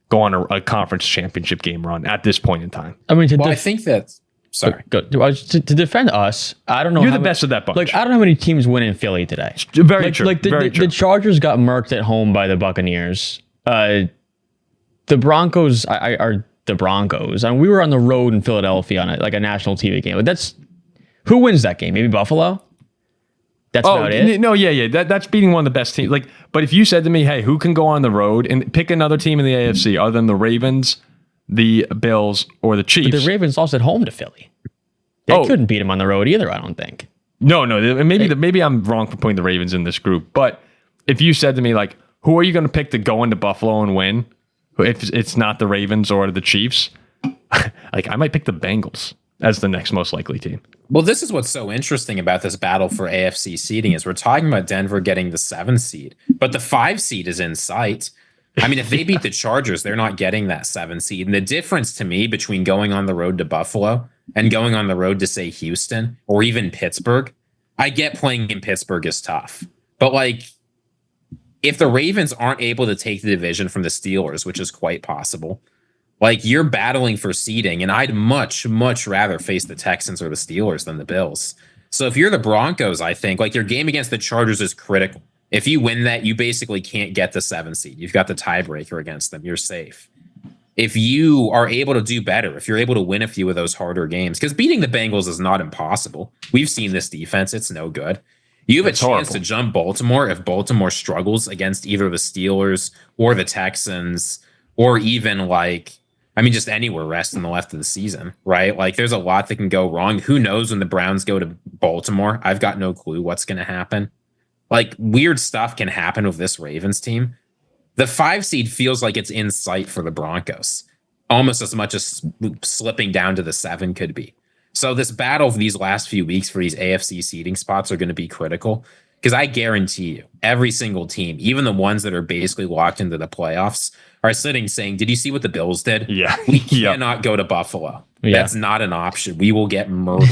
A: go on a conference championship game run at this point in time.
B: I mean,
C: I think that's sorry.
B: To defend us, I don't know.
A: You're the best of that bunch.
B: Like, I don't know how many teams win in Philly today.
A: Very true.
B: Like
A: Very true.
B: The Chargers got murked at home by the Buccaneers. The Broncos are the Broncos. I mean, we were on the road in Philadelphia on a national TV game. But who wins that game? Maybe Buffalo. That's about it.
A: No, yeah. That's beating one of the best teams. But if you said to me, hey, who can go on the road and pick another team in the AFC other than the Ravens, the Bills, or the Chiefs?
B: But the Ravens lost at home to Philly. They couldn't beat them on the road either, I don't think.
A: No. Maybe I'm wrong for putting the Ravens in this group. But if you said to me, who are you going to pick to go into Buffalo and win? If it's not the Ravens or the Chiefs, I might pick the Bengals as the next most likely team.
C: Well, this is what's so interesting about this battle for AFC seeding is we're talking about Denver getting the 7 seed, but the 5 seed is in sight. I mean, if they beat the Chargers, they're not getting that 7 seed. And the difference to me between going on the road to Buffalo and going on the road to, say, Houston or even Pittsburgh, I get playing in Pittsburgh is tough. But, if the Ravens aren't able to take the division from the Steelers, which is quite possible, you're battling for seeding, and I'd much, much rather face the Texans or the Steelers than the Bills. So if you're the Broncos, I think, your game against the Chargers is critical. If you win that, you basically can't get the 7 seed. You've got the tiebreaker against them. You're safe. If you are able to do better, if you're able to win a few of those harder games, because beating the Bengals is not impossible. We've seen this defense. It's no good. You have a chance to jump Baltimore if Baltimore struggles against either the Steelers or the Texans or even just anywhere rest in the left of the season, right? There's a lot that can go wrong. Who knows when the Browns go to Baltimore? I've got no clue what's going to happen. Weird stuff can happen with this Ravens team. The 5 seed feels like it's in sight for the Broncos, almost as much as slipping down to the 7 could be. So this battle for these last few weeks for these AFC seeding spots are going to be critical because I guarantee you every single team, even the ones that are basically locked into the playoffs, are sitting saying, did you see what the Bills did?
A: Yeah.
C: We cannot go to Buffalo. Yeah. That's not an option. We will get murdered.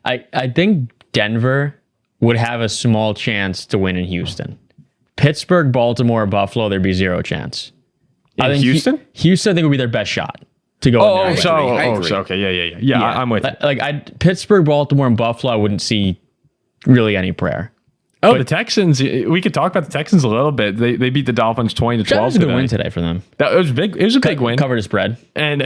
B: I think Denver would have a small chance to win in Houston. Pittsburgh, Baltimore, Buffalo, there'd be zero chance.
A: I think Houston?
B: Houston, I think, would be their best shot to go in there.
A: Okay. Yeah, I'm with you.
B: Pittsburgh, Baltimore, and Buffalo, I wouldn't see really any prayer.
A: The Texans, we could talk about the Texans a little bit. They beat the Dolphins 20-12
B: That was a good win today for them.
A: That was big. It was a big win.
B: Covered a spread.
A: And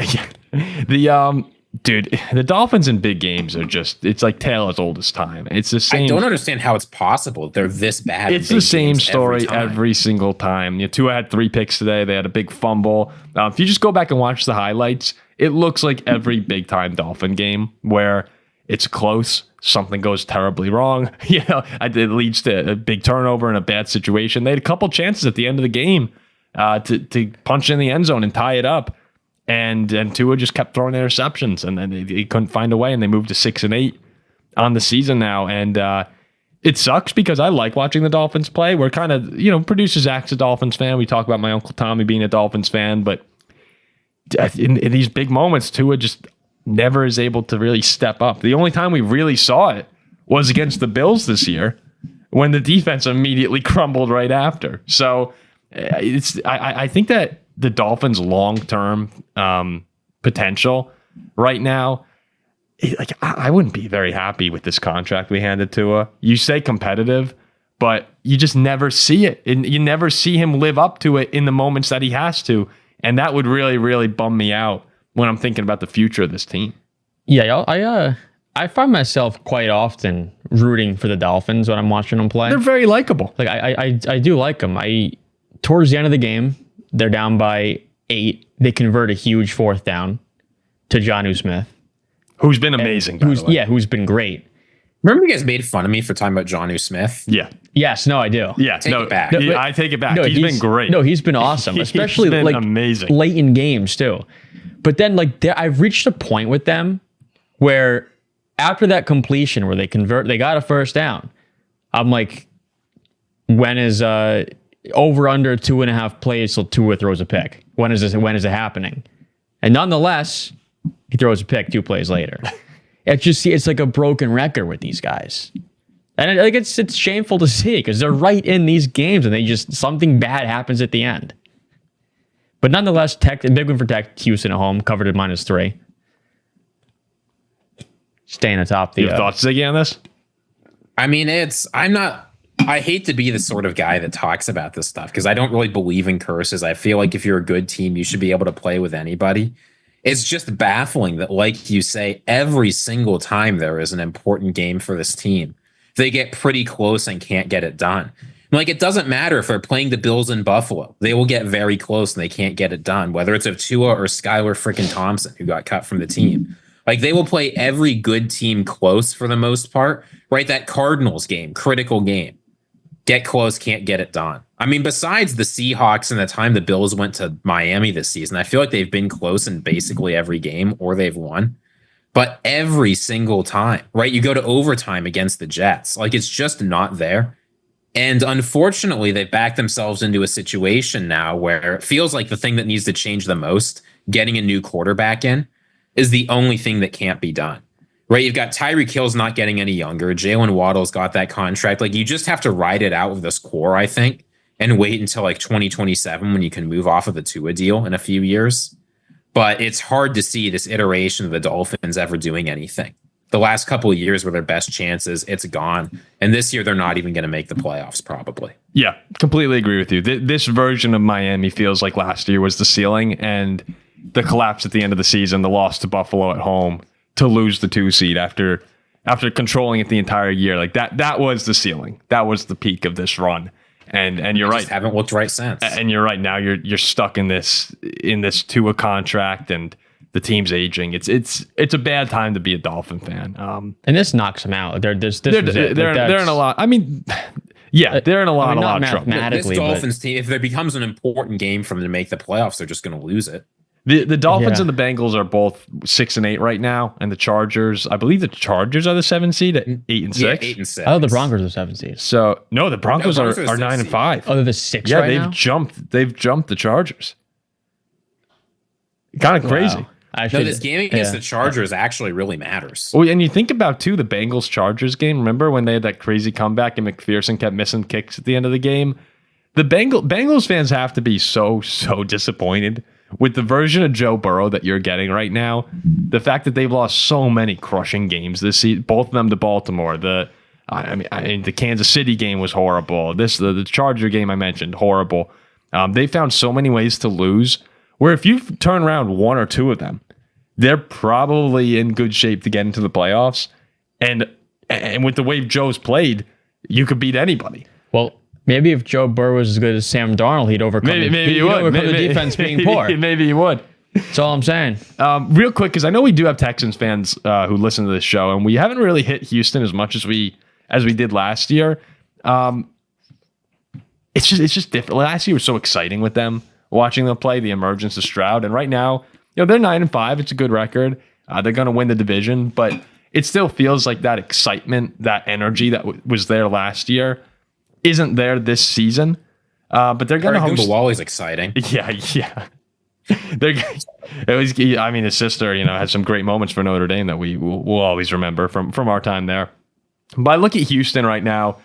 A: the Dolphins in big games are just, it's like tale as old as time. It's the same.
C: I don't understand how it's possible they're this bad.
A: It's the same story every single time. Tua had 3 picks today. They had a big fumble. If you just go back and watch the highlights, it looks like every big time Dolphin game where it's close, something goes terribly wrong. It leads to a big turnover and a bad situation. They had a couple chances at the end of the game to punch in the end zone and tie it up. And Tua just kept throwing interceptions, and then they couldn't find a way, and they moved to 6-8 on the season now. And it sucks because I like watching the Dolphins play. We're kind of, producer Zach's a Dolphins fan. We talk about my Uncle Tommy being a Dolphins fan, but in these big moments, Tua just never is able to really step up. The only time we really saw it was against the Bills this year when the defense immediately crumbled right after. So I think that the Dolphins' long-term potential right now. Like, I wouldn't be very happy with this contract we handed Tua. You say competitive, but you just never see it. And you never see him live up to it in the moments that he has to. And that would really, really bum me out when I'm thinking about the future of this team.
B: Yeah, I find myself quite often rooting for the Dolphins when I'm watching them play.
A: They're very likable.
B: Like I do like them. Towards the end of the game, they're down by 8. They convert a huge 4th down to Jonnu Smith,
A: who's been amazing.
B: Who's been great.
C: Remember, you guys made fun of me for talking about Jonnu Smith?
A: Yeah.
B: Yes. No, I do.
A: Yeah.
C: Take it back.
A: I take it back. He's been great.
B: No, he's been awesome, especially
A: been
B: like
A: amazing.
B: late in games too. But then I've reached a point with them where after that completion where they got a 1st down. I'm like, when is over under 2.5 plays till Tua throws a pick? When is it happening? And nonetheless, he throws a pick 2 plays later. It's like a broken record with these guys. And it's shameful to see because they're right in these games and something bad happens at the end. But nonetheless, big win for Tech. Houston at home, covered at -3. Staying atop the...
A: Your thoughts, Ziggy, on this?
C: I mean, I hate to be the sort of guy that talks about this stuff because I don't really believe in curses. I feel like if you're a good team, you should be able to play with anybody. It's just baffling that, like you say, every single time there is an important game for this team, they get pretty close and can't get it done. Like, it doesn't matter if they're playing the Bills in Buffalo. They will get very close and they can't get it done, whether it's of Tua or Skylar freaking Thompson, who got cut from the team. Like, they will play every good team close for the most part, right? That Cardinals game, critical game. Get close, can't get it done. I mean, besides the Seahawks and the time the Bills went to Miami this season, I feel like they've been close in basically every game or they've won. But every single time, right? You go to overtime against the Jets. Like, it's just not there. And unfortunately, they backed themselves into a situation now where it feels like the thing that needs to change the most, getting a new quarterback in, is the only thing that can't be done. Right, you've got Tyreek Hill's not getting any younger. Jalen Waddle's got that contract. Like, you just have to ride it out with this core, I think, and wait until like 2027 when you can move off of the Tua deal in a few years. But it's hard to see this iteration of the Dolphins ever doing anything. The last couple of years were their best chances. It's gone. And this year, they're not even going to make the playoffs, probably.
A: Yeah, completely agree with you. This version of Miami feels like last year was the ceiling, and the collapse at the end of the season, the loss to Buffalo at home, to lose the 2 seed after controlling it the entire year. Like that was the ceiling. That was the peak of this run. And you're right.
C: Just haven't looked right since.
A: And you're right. Now you're stuck in this Tua contract and the team's aging. It's a bad time to be a Dolphin fan.
B: And this knocks them out. They're in
A: a lot. I mean, yeah, they're in a lot of trouble.
C: This Dolphins team, if there becomes an important game for them to make the playoffs, they're just going to lose it.
A: The Dolphins and the Bengals are both 6-8 right now, and the Chargers, I believe the Chargers are the 7 seed at 8-6.
C: Yeah, 8-6.
B: Oh, the Broncos are 7 seed.
A: So no, the Broncos are 9-5.
B: Oh, they're the 6.
A: Yeah,
B: right now?
A: They've jumped the Chargers. Kind of crazy.
B: Wow.
C: No, this game against the Chargers actually really matters.
A: Well, and you think about too the Bengals Chargers game. Remember when they had that crazy comeback and McPherson kept missing kicks at the end of the game? The Bengals fans have to be so disappointed with the version of Joe Burrow that you're getting right now. The fact that they've lost so many crushing games this season, both of them to Baltimore. The Kansas City game was horrible. The Charger game I mentioned, horrible. They found so many ways to lose, where if you turn around 1 or 2 of them, they're probably in good shape to get into the playoffs. And with the way Joe's played, you could beat anybody.
B: Well, maybe if Joe Burrow was as good as Sam Darnold, he'd overcome the defense being poor.
A: Maybe he would.
B: That's all I'm saying.
A: Real quick, because I know we do have Texans fans who listen to this show, and we haven't really hit Houston as much as we did last year. It's just different. Last year was so exciting with them, watching them play, the emergence of Stroud, and right now, they're 9-5. It's a good record. They're going to win the division, but it still feels like that excitement, that energy that was there last year isn't there this season. But they're going to host.
C: Wally's exciting.
A: Yeah. His sister, had some great moments for Notre Dame that we'll always remember from our time there. But I look at Houston right now.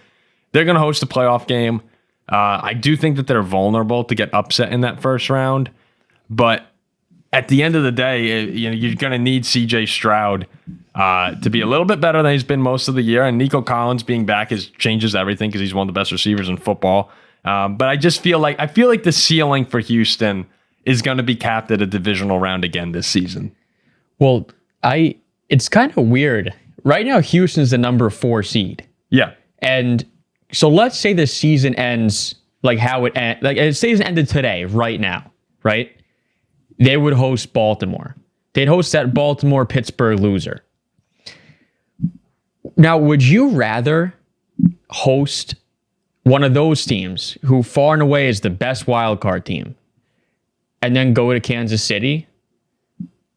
A: They're going to host a playoff game. I do think that they're vulnerable to get upset in that first round, but at the end of the day, you're going to need CJ Stroud to be a little bit better than he's been most of the year. And Nico Collins being back changes everything because he's one of the best receivers in football. But I just feel like the ceiling for Houston is going to be capped at a divisional round again this season.
B: Well, it's kind of weird. Right now, Houston's the number 4 seed.
A: Yeah.
B: And so let's say the season ends like how it ends. Like the season ended today, right now, right? They would host Baltimore. They'd host that Baltimore-Pittsburgh loser. Now, would you rather host one of those teams who far and away is the best wild card team and then go to Kansas City?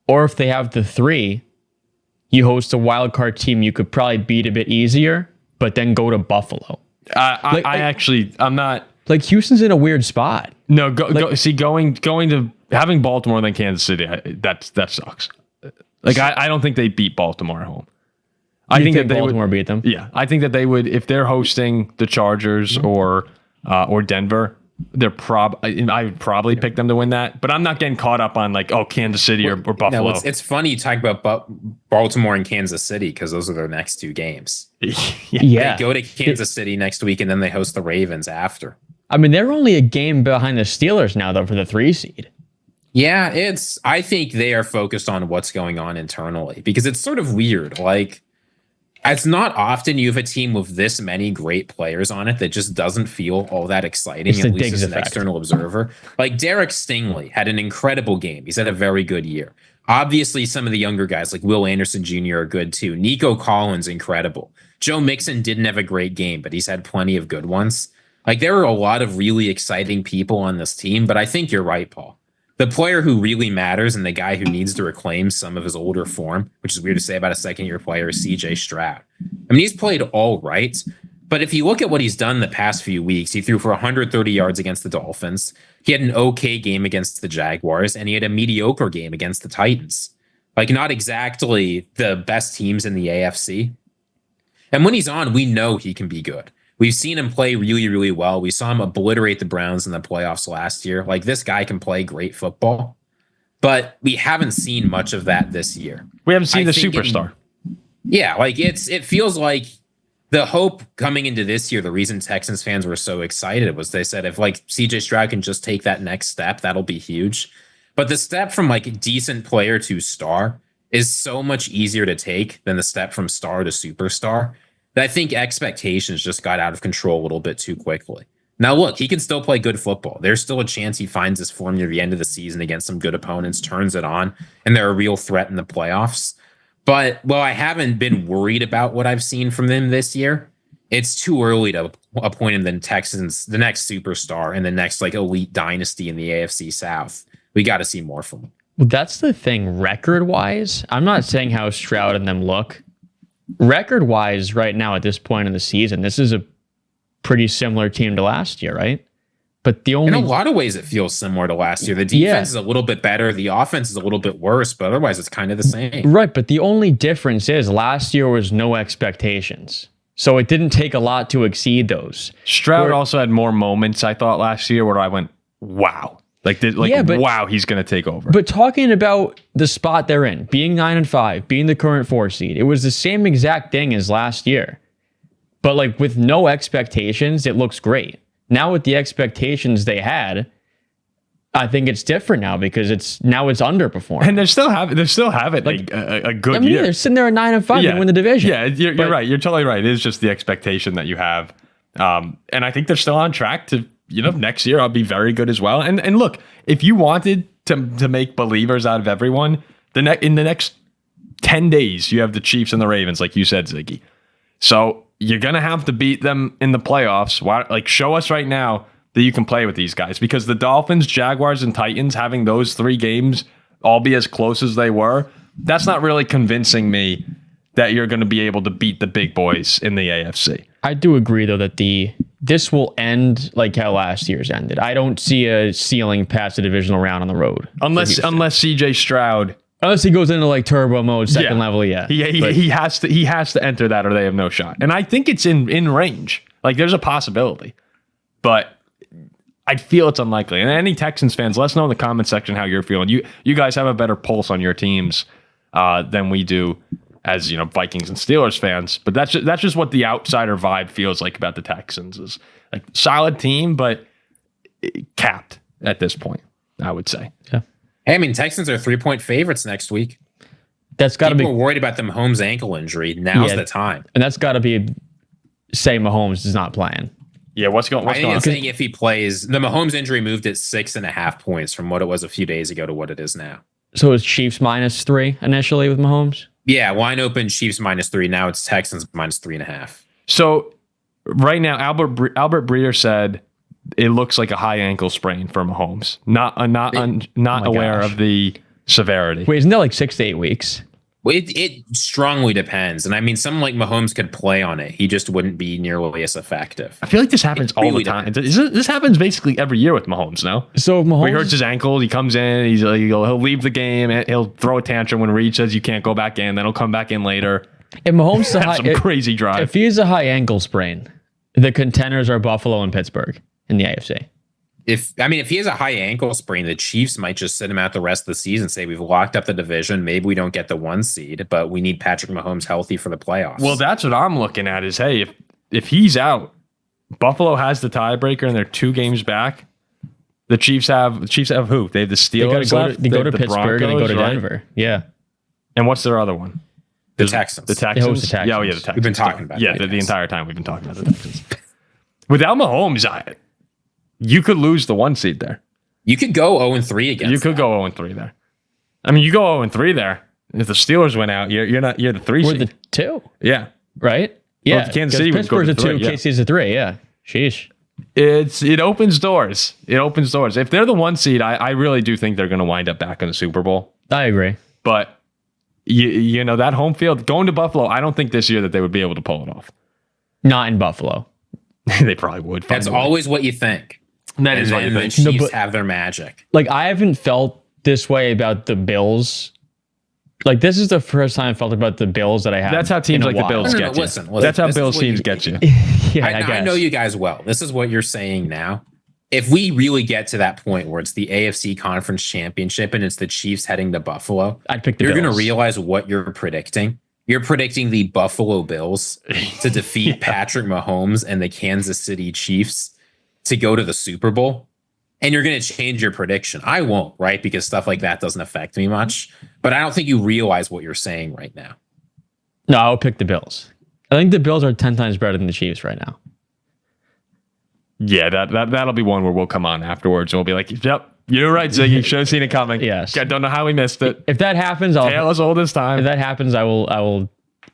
B: Or if they have the 3, you host a wild card team you could probably beat a bit easier, but then go to Buffalo.
A: I'm not.
B: Like, Houston's in a weird spot.
A: No, going to having Baltimore than Kansas City, that sucks. Like, I don't think they beat Baltimore at home. I think that
B: Baltimore beat them.
A: Yeah, I think that they would if they're hosting the Chargers or Denver. I would probably pick them to win that, but I'm not getting caught up on like Kansas City or Buffalo.
C: No, it's funny you talk about Baltimore and Kansas City because those are their next 2 games.
B: Yeah,
C: they go to Kansas City next week and then they host the Ravens after.
B: I mean, they're only a game behind the Steelers now, though, for the 3 seed.
C: Yeah, I think they are focused on what's going on internally because it's sort of weird. Like, it's not often you have a team with this many great players on it that just doesn't feel all that exciting, at least as an external observer. Like, Derek Stingley had an incredible game. He's had a very good year. Obviously, some of the younger guys like Will Anderson Jr. are good too. Nico Collins, incredible. Joe Mixon didn't have a great game, but he's had plenty of good ones. Like, there are a lot of really exciting people on this team, but I think you're right, Paul. The player who really matters and the guy who needs to reclaim some of his older form, which is weird to say about a second-year player, is CJ Stroud. I mean, he's played all right, but if you look at what he's done the past few weeks, he threw for 130 yards against the Dolphins. He had an okay game against the Jaguars, and he had a mediocre game against the Titans. Like, not exactly the best teams in the AFC. And when he's on, we know he can be good. We've seen him play really, really well. We saw him obliterate the Browns in the playoffs last year. Like, this guy can play great football, but we haven't seen much of that this year.
A: We haven't seen the superstar.
C: It feels like the hope coming into this year, the reason Texans fans were so excited was they said if like CJ Stroud can just take that next step, that'll be huge. But the step from like decent player to star is so much easier to take than the step from star to superstar. I think expectations just got out of control a little bit too quickly. Now, look, he can still play good football. There's still a chance he finds his form near the end of the season against some good opponents, turns it on, and they're a real threat in the playoffs. But while I haven't been worried about what I've seen from them this year, it's too early to appoint him the Texans, the next superstar and the next like elite dynasty in the AFC South. We got to see more from him.
B: Well, that's the thing. Record-wise, I'm not saying how Stroud and them look. Record-wise, right now at this point in the season, this is a pretty similar team to last year, right? But in
C: a lot of ways, it feels similar to last year. The defense is a little bit better. The offense is a little bit worse, but otherwise it's kind of the same.
B: Right, but the only difference is last year was no expectations. So it didn't take a lot to exceed those.
A: Stroud also had more moments, I thought, last year where I went, wow. Wow, he's going to take over.
B: But talking about the spot they're in, being 9-5, being the current 4 seed, it was the same exact thing as last year. But like with no expectations, it looks great. Now with the expectations they had, I think it's different now because it's underperforming.
A: And they're still having a good year.
B: They're sitting there at 9-5 and win the division.
A: Yeah, you're right. You're totally right. It is just the expectation that you have. And I think they're still on track to, next year I'll be very good as well. And look, if you wanted to make believers out of everyone, in the next 10 days, you have the Chiefs and the Ravens, like you said, Ziggy. So you're going to have to beat them in the playoffs. Show us right now that you can play with these guys, because the Dolphins, Jaguars, and Titans having those 3 games all be as close as they were, that's not really convincing me that you're going to be able to beat the big boys in the AFC.
B: I do agree, though, that this will end like how last year's ended. I don't see a ceiling past the divisional round on the road.
A: Unless CJ Stroud...
B: Unless he goes into like turbo mode, second level, yeah.
A: He has to enter that or they have no shot. And I think it's in range. Like, there's a possibility. But I feel it's unlikely. And any Texans fans, let us know in the comment section how you're feeling. You guys have a better pulse on your teams than we do as Vikings and Steelers fans. But that's just what the outsider vibe feels like about the Texans. Is like solid team, but capped at this point, I would say.
B: Yeah.
C: Hey, I mean, Texans are 3-point favorites next week.
B: That's got to be.
C: People are worried about the Mahomes ankle injury. Now's the time.
B: And that's got to be, say Mahomes is not playing.
A: Yeah, what's going on?
C: I'm saying if he plays, the Mahomes injury moved it 6.5 points from what it was a few days ago to what it is now.
B: So it's Chiefs -3 initially with Mahomes?
C: Yeah, wide open Chiefs -3. Now it's Texans -3.5.
A: So right now, Albert Breer said it looks like a high ankle sprain for Mahomes. Not aware of the severity.
B: Wait, isn't that like 6 to 8 weeks?
C: It strongly depends. And I mean, someone like Mahomes could play on it. He just wouldn't be nearly as effective.
A: I feel like this happens all the time. This happens basically every year with Mahomes, no?
B: So Mahomes,
A: he hurts his ankle, he comes in, he'll leave the game, he'll throw a tantrum when Reed says you can't go back in, then he'll come back in later.
B: If Mahomes
A: have some crazy drive.
B: If he has a high ankle sprain, the contenders are Buffalo and Pittsburgh in the AFC.
C: If he has a high ankle sprain, the Chiefs might just sit him out the rest of the season, say we've locked up the division. Maybe we don't get the 1 seed, but we need Patrick Mahomes healthy for the playoffs.
A: Well, that's what I'm looking at is, hey, if he's out, Buffalo has the tiebreaker and they're 2 games back. The Chiefs have who? They have the Steelers left.
B: They go to Pittsburgh and they go to Denver.
A: Right?
B: Yeah.
A: And what's their other one?
C: The Texans.
A: The Texans?
B: They host the Texans.
A: Yeah, the Texans.
C: We've been talking about
A: it. Yeah, the entire time we've been talking about the Texans. Without Mahomes, you could lose the 1 seed there.
C: You could go 0-3 against.
A: You could go 0-3 there. I mean, you go 0-3 there. If the Steelers went out, you're the 3 seed.
B: We're the 2.
A: Yeah.
B: Right? Yeah.
A: Well, Kansas City
B: Pittsburgh's
A: would go to
B: 2,
A: 3,
B: KC's a 3. Yeah. Sheesh.
A: It opens doors. It opens doors. If they're the 1 seed, I really do think they're going to wind up back in the Super Bowl.
B: I agree.
A: But you know that home field going to Buffalo, I don't think this year that they would be able to pull it off.
B: Not in Buffalo.
A: They probably would.
C: That's always what you think.
A: That is what you think.
C: The Chiefs have their magic.
B: Like, I haven't felt this way about the Bills. Like, this is the first time I felt about the Bills that I have.
A: That's how teams like the Bills get you.
C: Listen,
A: that's how Bills teams get you.
B: Yeah,
C: I know you guys well. This is what you're saying now. If we really get to that point where it's the AFC Conference Championship and it's the Chiefs heading to Buffalo,
B: I'd pick the
C: Bills. You're going to realize what you're predicting. You're predicting the Buffalo Bills to defeat Patrick Mahomes and the Kansas City Chiefs to go to the Super Bowl. And you're going to change your prediction. I won't, right? Because stuff like that doesn't affect me much. But I don't think you realize what you're saying right now.
B: No, I'll pick the Bills. I think the Bills are 10 times better than the Chiefs right now.
A: Yeah, that'll be one where we'll come on afterwards and we'll be like, yep, you're right, Ziggy. Should have seen it coming.
B: Yes.
A: I don't know how we missed it.
B: If that happens,
A: Tale as old as time.
B: If that happens, I will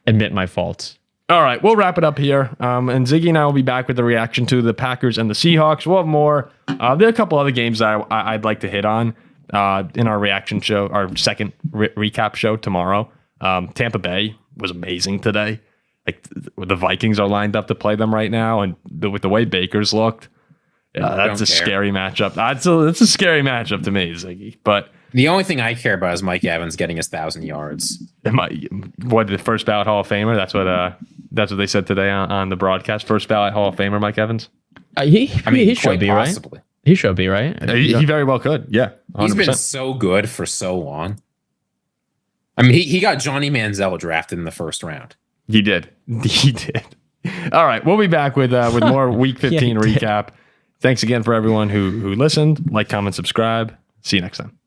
B: admit my faults.
A: All right, we'll wrap it up here. And Ziggy and I will be back with the reaction to the Packers and the Seahawks. We'll have more. There are a couple other games that I'd like to hit on in our reaction show, our second recap show tomorrow. Tampa Bay was amazing today. Like the Vikings are lined up to play them right now, and with the way Baker's looked, that's a scary matchup. That's a scary matchup to me, Ziggy. But
C: the only thing I care about is Mike Evans getting his 1,000 yards.
A: The first ballot Hall of Famer? That's what they said today on the broadcast. First ballot Hall of Famer, Mike Evans.
B: He should be
C: possibly.
B: Right. He should be right.
A: He very well could. Yeah, 100%.
C: He's been so good for so long. I mean, he got Johnny Manziel drafted in the first round.
A: He did. All right, we'll be back with more Week 15 recap. Thanks again for everyone who listened. Like, comment, subscribe. See you next time.